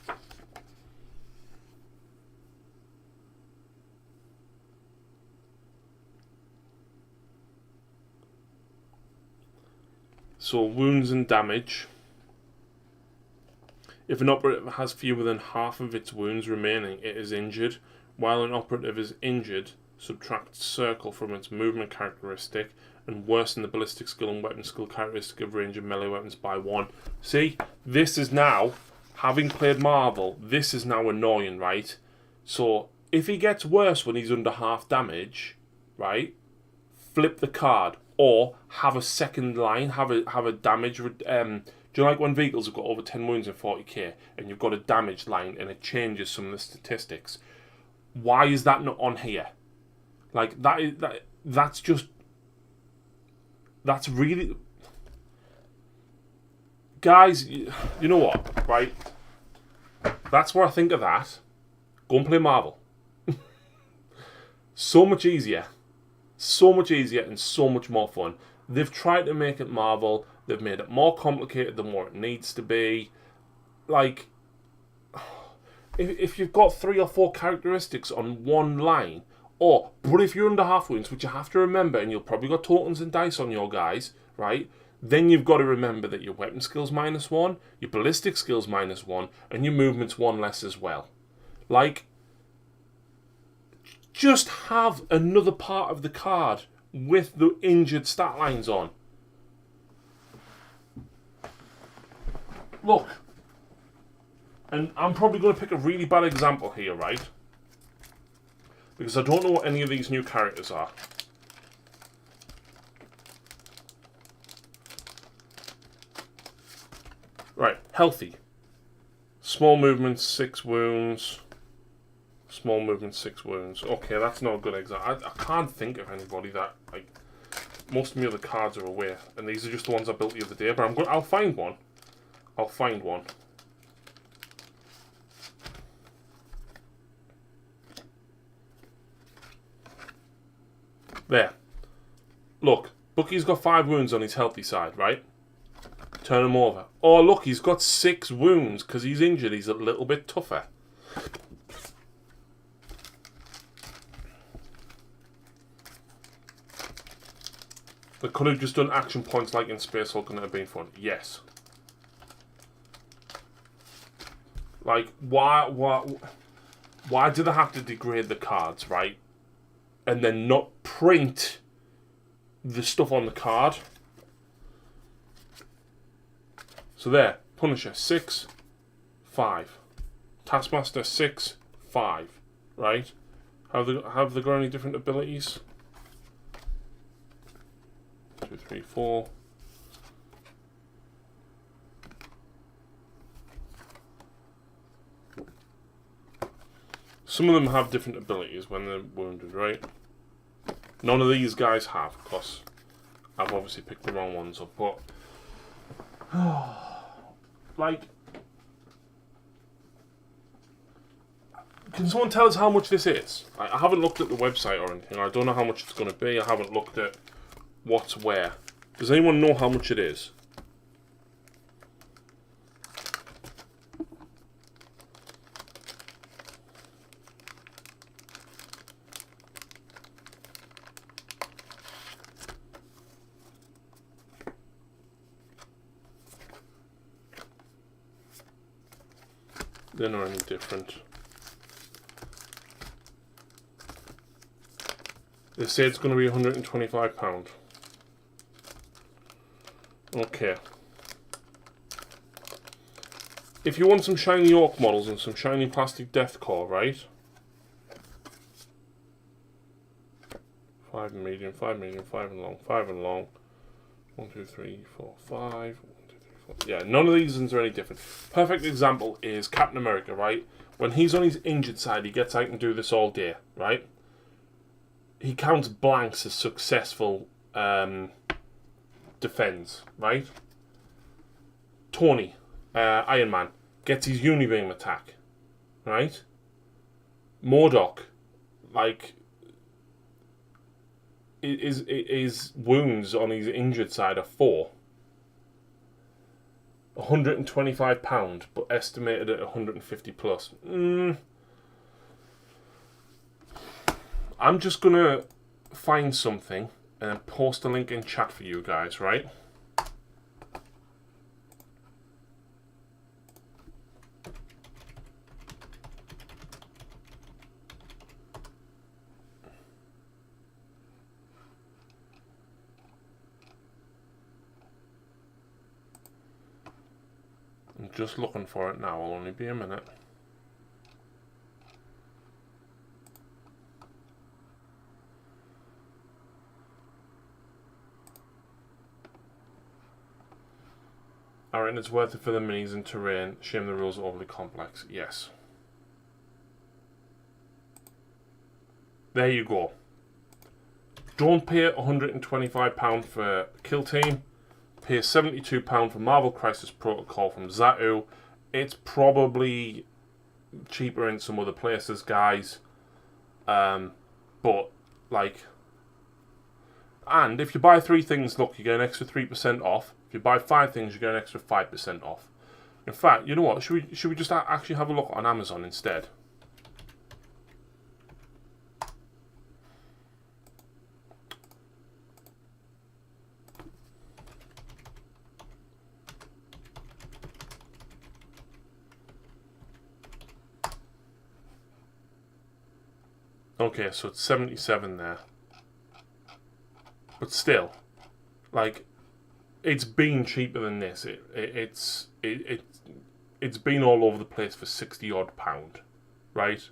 So wounds and damage. If an operative has fewer than half of its wounds remaining, it is injured. While an operative is injured, subtract circle from its movement characteristic and worsen the ballistic skill and weapon skill characteristic of range and melee weapons by 1. See, this is now, having played Marvel, this is now annoying, right? So if he gets worse when he's under half damage, right, flip the card. Or have a second line, have a damage. Do you like when vehicles have got over 10 wounds in 40k and you've got a damage line and it changes some of the statistics? Why is that not on here? Like that's really, guys. You know what, right? That's what I think of that. Go and play Marvel. So much easier. So much easier and so much more fun. They've tried to make it Marvel. They've made it more complicated than what it needs to be. Like, if you've got 3 or 4 characteristics on one line, but if you're under half wounds, which you have to remember, and you'll probably got tokens and dice on your guys, right? Then you've got to remember that your weapon skill's -1, your ballistic skill's -1, and your movement's 1 less as well. Like, just have another part of the card with the injured stat lines on. Look. And I'm probably going to pick a really bad example here, right? Because I don't know what any of these new characters are. Right, healthy. Small movement, 6 wounds. Small movement, 6 wounds. Okay, that's not a good example. I can't think of anybody that, like, most of my other cards are away, and these are just the ones I built the other day. But I'll find one. I'll find one. There. Look, Bucky's got 5 wounds on his healthy side, right? Turn him over. Oh, look, he's got 6 wounds because he's injured. He's a little bit tougher. They could have just done action points like in Space Hulk and it would have been fun. Yes. Like, why do they have to degrade the cards, right? And then not print the stuff on the card? So there, Punisher 6, 5. Taskmaster 6, 5. Right? Have they got any different abilities? 2, 3, 4. Some of them have different abilities when they're wounded, right? None of these guys have, because I've obviously picked the wrong ones up, but like, can someone tell us how much this is? I haven't looked at the website or anything. I don't know how much it's going to be. I haven't looked at what's where. Does anyone know how much it is? They're not any different. They say it's going to be £125. Okay. If you want some shiny Orc models and some shiny plastic Deathcore, right? 5 medium, 5 medium, 5 and long, 5 and long. 1, 2, 3, 4, 5. 1, 2, 3, 4. Yeah, none of these ones are any different. Perfect example is Captain America, right? When he's on his injured side, he gets I can do this all day, right? He counts blanks as successful defense, right? Tony, Iron Man, gets his Unibeam attack, right? MODOK, like, his wounds on his injured side are 4. £125, but estimated at 150 plus. I'm just gonna find something and then post a link in chat for you guys, right? I'm just looking for it now. It'll only be a minute. Alright, it's worth it for the minis and terrain. Shame the rules are overly complex. Yes. There you go. Don't pay £125 for Kill Team. Pay £72 for Marvel Crisis Protocol from Zatu. It's probably cheaper in some other places, guys. But, like... And if you buy 3 things, look, you get an extra 3% off. If you buy 5 things, you get an extra 5% off. In fact, you know what? Should we just actually have a look on Amazon instead? Okay, so it's 77 there. But still, like, it's been cheaper than this. It's been all over the place for 60 odd pound, right?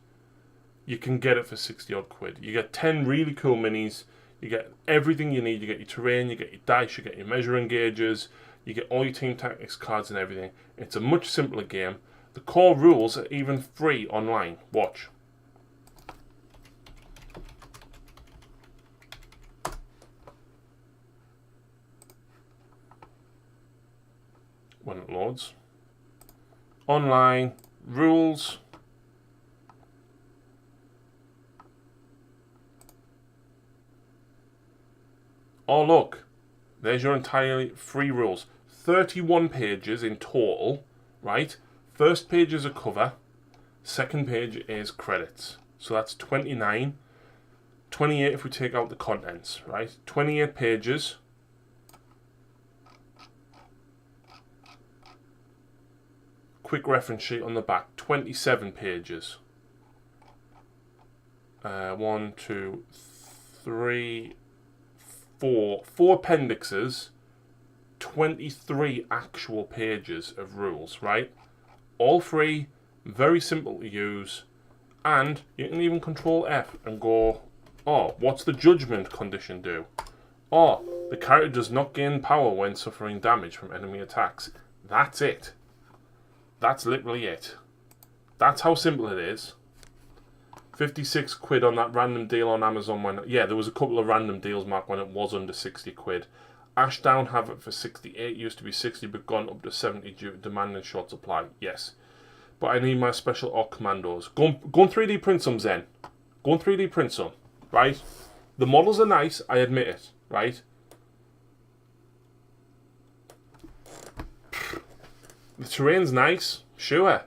You can get it for 60 odd quid. You get 10 really cool minis. You get everything you need. You get your terrain, you get your dice, you get your measuring gauges, you get all your Team Tactics cards and everything. It's a much simpler game. The core rules are even free online. Watch. When it loads. Online rules. Oh look, there's your entirely free rules. 31 pages in total, right? First page is a cover, second page is credits. So that's 29. 28 if we take out the contents, right? 28 pages, quick reference sheet on the back. 27 pages. 1, 2, 3, 4. 4 appendixes. 23 actual pages of rules, right? All free, very simple to use, and you can even control F and go, oh, what's the judgment condition do? Oh, the character does not gain power when suffering damage from enemy attacks. That's it. That's literally it. That's how simple it is. 56 quid on that random deal on Amazon when... Yeah, there was a couple of random deals, Mark, when it was under 60 quid. Ashdown have it for 68, used to be 60, but gone up to 70 due to demand and short supply. Yes. But I need my special Orc commandos. Go and 3D print some, Zen. Go and 3D print some, right? The models are nice, I admit it, right? The terrain's nice, sure.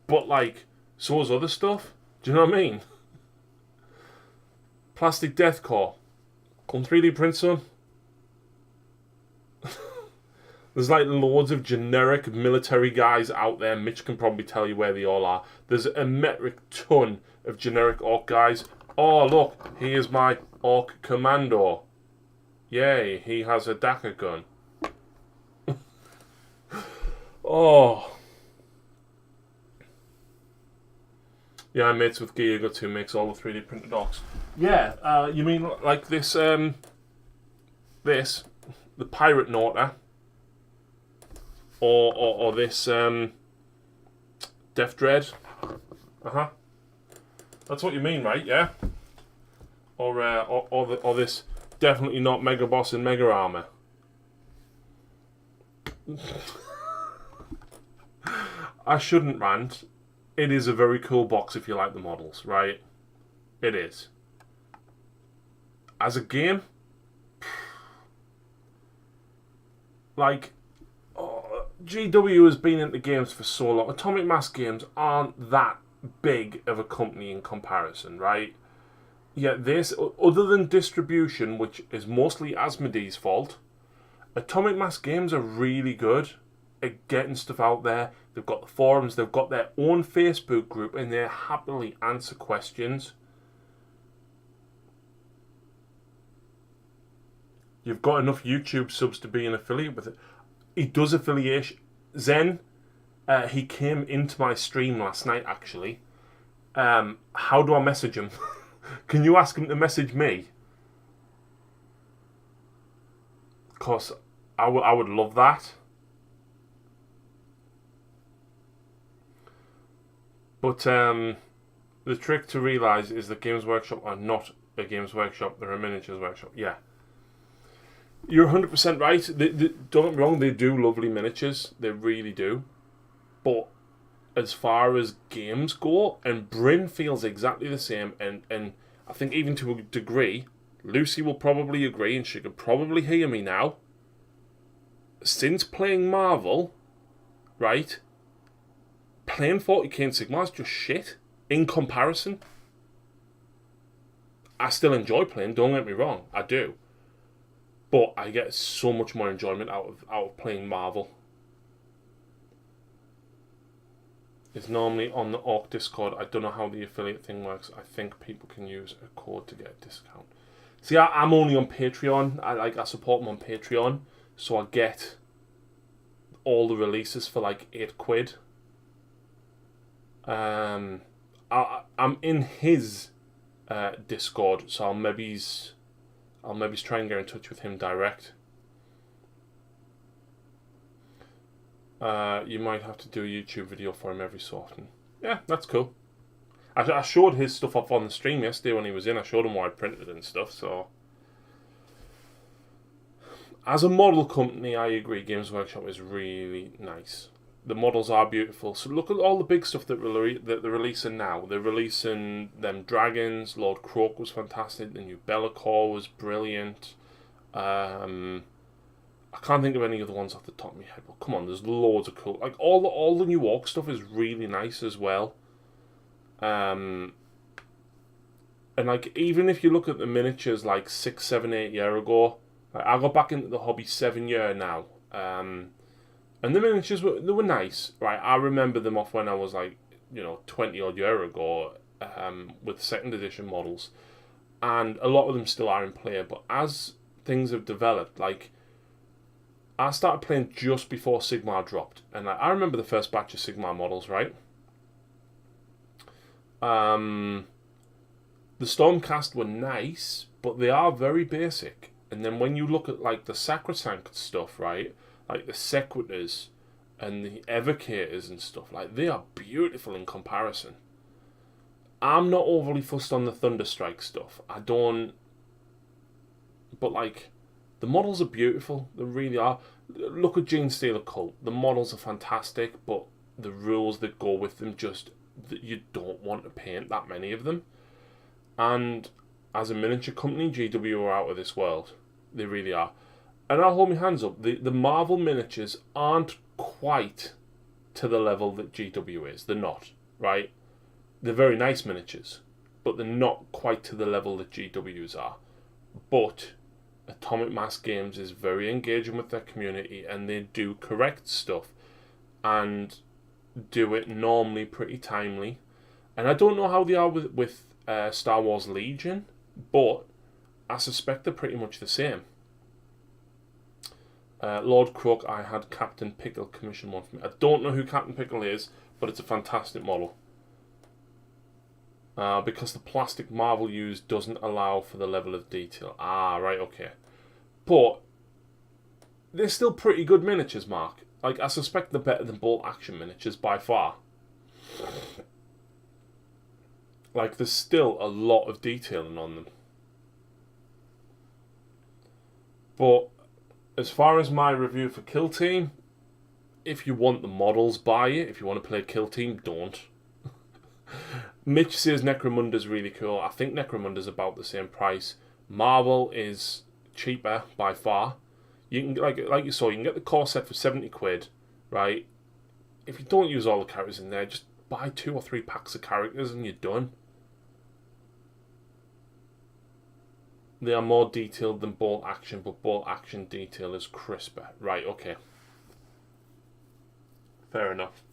But, like, so is other stuff. Do you know what I mean? Plastic Deathcore. Go and 3D print some. There's like loads of generic military guys out there. Mitch can probably tell you where they all are. There's a metric ton of generic Orc guys. Oh, look, here's my Orc Commando. Yay, he has a dagger gun. Oh. Yeah, I'm mates with Giga who makes all the 3D printed Orcs. Yeah, you mean like this, the Pirate Naughter. Or this Death Dread. That's what you mean, right? Yeah. Or this definitely not Mega Boss and Mega Armor. I shouldn't rant. It is a very cool box if you like the models, right? It is. As a game, like, GW has been into games for so long. Atomic Mass Games aren't that big of a company in comparison, right? Yeah, this, other than distribution, which is mostly Asmodee's fault, Atomic Mass Games are really good at getting stuff out there. They've got the forums, they've got their own Facebook group, and they happily answer questions. You've got enough YouTube subs to be an affiliate with it. He does affiliation. Zen, he came into my stream last night, actually. How do I message him? Can you ask him to message me? Because I would love that. But the trick to realise is that Games Workshop are not a Games Workshop, they're a miniatures workshop. Yeah. You're 100% right. Don't get me wrong, they do lovely miniatures. They really do. But as far as games go, and Bryn feels exactly the same, and I think even to a degree, Lucy will probably agree, and she could probably hear me now. Since playing Marvel, right, playing 40k and Sigmar is just shit in comparison. I still enjoy playing, don't get me wrong, I do. But I get so much more enjoyment out of playing Marvel. It's normally on the Orc Discord. I don't know how the affiliate thing works. I think people can use a code to get a discount. See, I'm only on Patreon. I support them on Patreon, so I get all the releases for like 8 quid. I'm in his Discord, so I'll maybe try and get in touch with him direct. You might have to do a YouTube video for him every so often. Yeah, that's cool. I showed his stuff up on the stream yesterday when he was in. I showed him what I printed and stuff, so... As a model company, I agree, Games Workshop is really nice. The models are beautiful. So look at all the big stuff that they're releasing now. They're releasing them dragons. Lord Craic was fantastic. The new Be'lakor was brilliant. I can't think of any other ones off the top of my head. But come on, there's loads of cool. Like all the new Orc stuff is really nice as well. And like even if you look at the miniatures like 6, 7, 8 years ago, like, I got back into the hobby 7 years now. And the miniatures were nice, right? I remember them off when I was like, 20 odd year ago, with second edition models, and a lot of them still are in play. But as things have developed, like, I started playing just before Sigmar dropped, and I remember the first batch of Sigmar models, right? The Stormcast were nice, but they are very basic. And then when you look at like the Sacrosanct stuff, right, like the Sequitors and the Evocators and stuff, like, they are beautiful in comparison. I'm not overly fussed on the Thunderstrike stuff. I don't, but like, the models are beautiful. They really are. Look at Genestealer Cult. The models are fantastic, but the rules that go with them, just that you don't want to paint that many of them. And as a miniature company, GW are out of this world. They really are. And I'll hold my hands up. The Marvel miniatures aren't quite to the level that GW is. They're not, right? They're very nice miniatures, but they're not quite to the level that GWs are. But Atomic Mass Games is very engaging with their community, and they do correct stuff and do it normally pretty timely. And I don't know how they are with Star Wars Legion, but I suspect they're pretty much the same. Lord Craic, I had Captain Pickle commission one for me. I don't know who Captain Pickle is, but it's a fantastic model. Because the plastic Marvel used doesn't allow for the level of detail. Ah, right, okay. But they're still pretty good miniatures, Mark. Like, I suspect they're better than Bolt Action miniatures by far. Like, there's still a lot of detailing on them. But as far as my review for Kill Team, if you want the models, buy it. If you want to play Kill Team, don't. Mitch says Necromunda's really cool. I think Necromunda's about the same price. Marvel is cheaper by far. You can, like you saw, you can get the core set for 70 quid, right? If you don't use all the characters in there, just buy 2 or 3 packs of characters and you're done. They are more detailed than Bolt Action, but Bolt Action detail is crisper. Right, okay. Fair enough.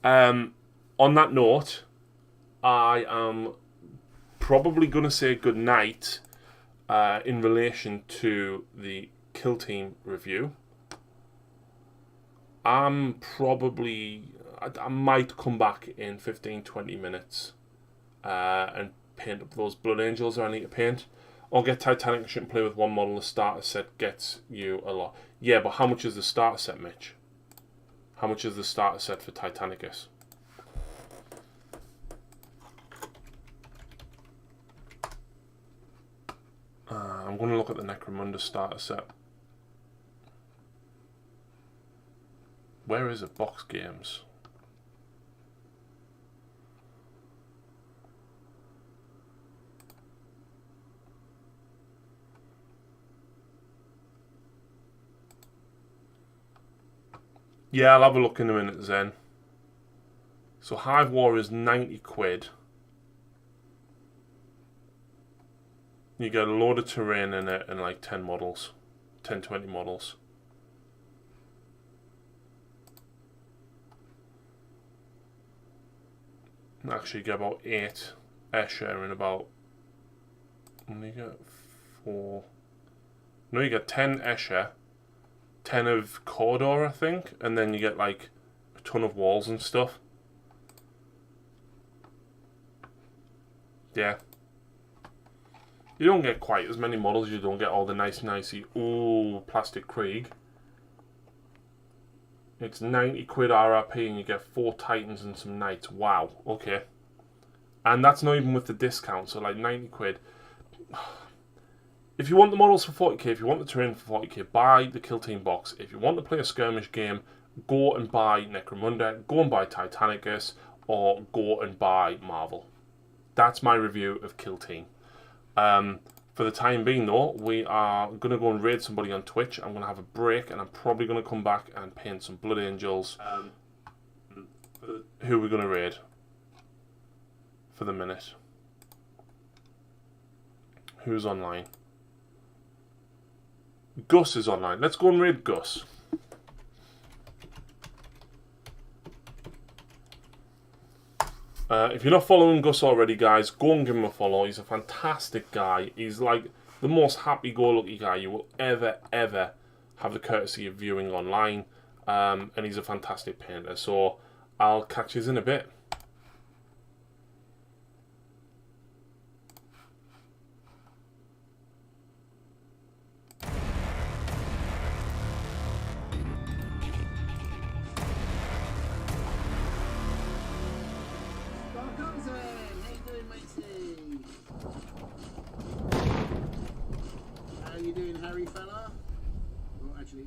On that note, I am probably going to say goodnight in relation to the Kill Team review. I might come back in 15-20 minutes and paint up those Blood Angels I need to paint. Or get Titanic. I shouldn't play with one model. The starter set gets you a lot. Yeah, but how much is the starter set, Mitch? How much is the starter set for Titanicus? I'm going to look at the Necromunda starter set. Where is it? Box Games. Yeah, I'll have a look in a minute, Zen. So Hive War is 90 quid. You get a load of terrain in it and like 10 models. 10-20 models. Actually, you get about 8 Escher and about... And you get 4... No, you get 10 Escher. 10 of Cawdor, I think, and then you get like a ton of walls and stuff. Yeah. You don't get quite as many models, you don't get all the nicey, plastic Craic. It's 90 quid RRP and you get 4 Titans and some Knights. Wow, okay. And that's not even with the discount, so like 90 quid. If you want the models for 40k, if you want the terrain for 40k, buy the Kill Team box. If you want to play a skirmish game, go and buy Necromunda, go and buy Titanicus, or go and buy Marvel. That's my review of Kill Team. For the time being, though, we are going to go and raid somebody on Twitch. I'm going to have a break, and I'm probably going to come back and paint some Blood Angels. Who are we going to raid for the minute? Who's online? Gus is online. Let's go and raid Gus. If you're not following Gus already, guys, go and give him a follow. He's a fantastic guy. He's like the most happy-go-lucky guy you will ever have the courtesy of viewing online. And he's a fantastic painter. So I'll catch you in a bit.
How you doing, Harry fella? Well, actually,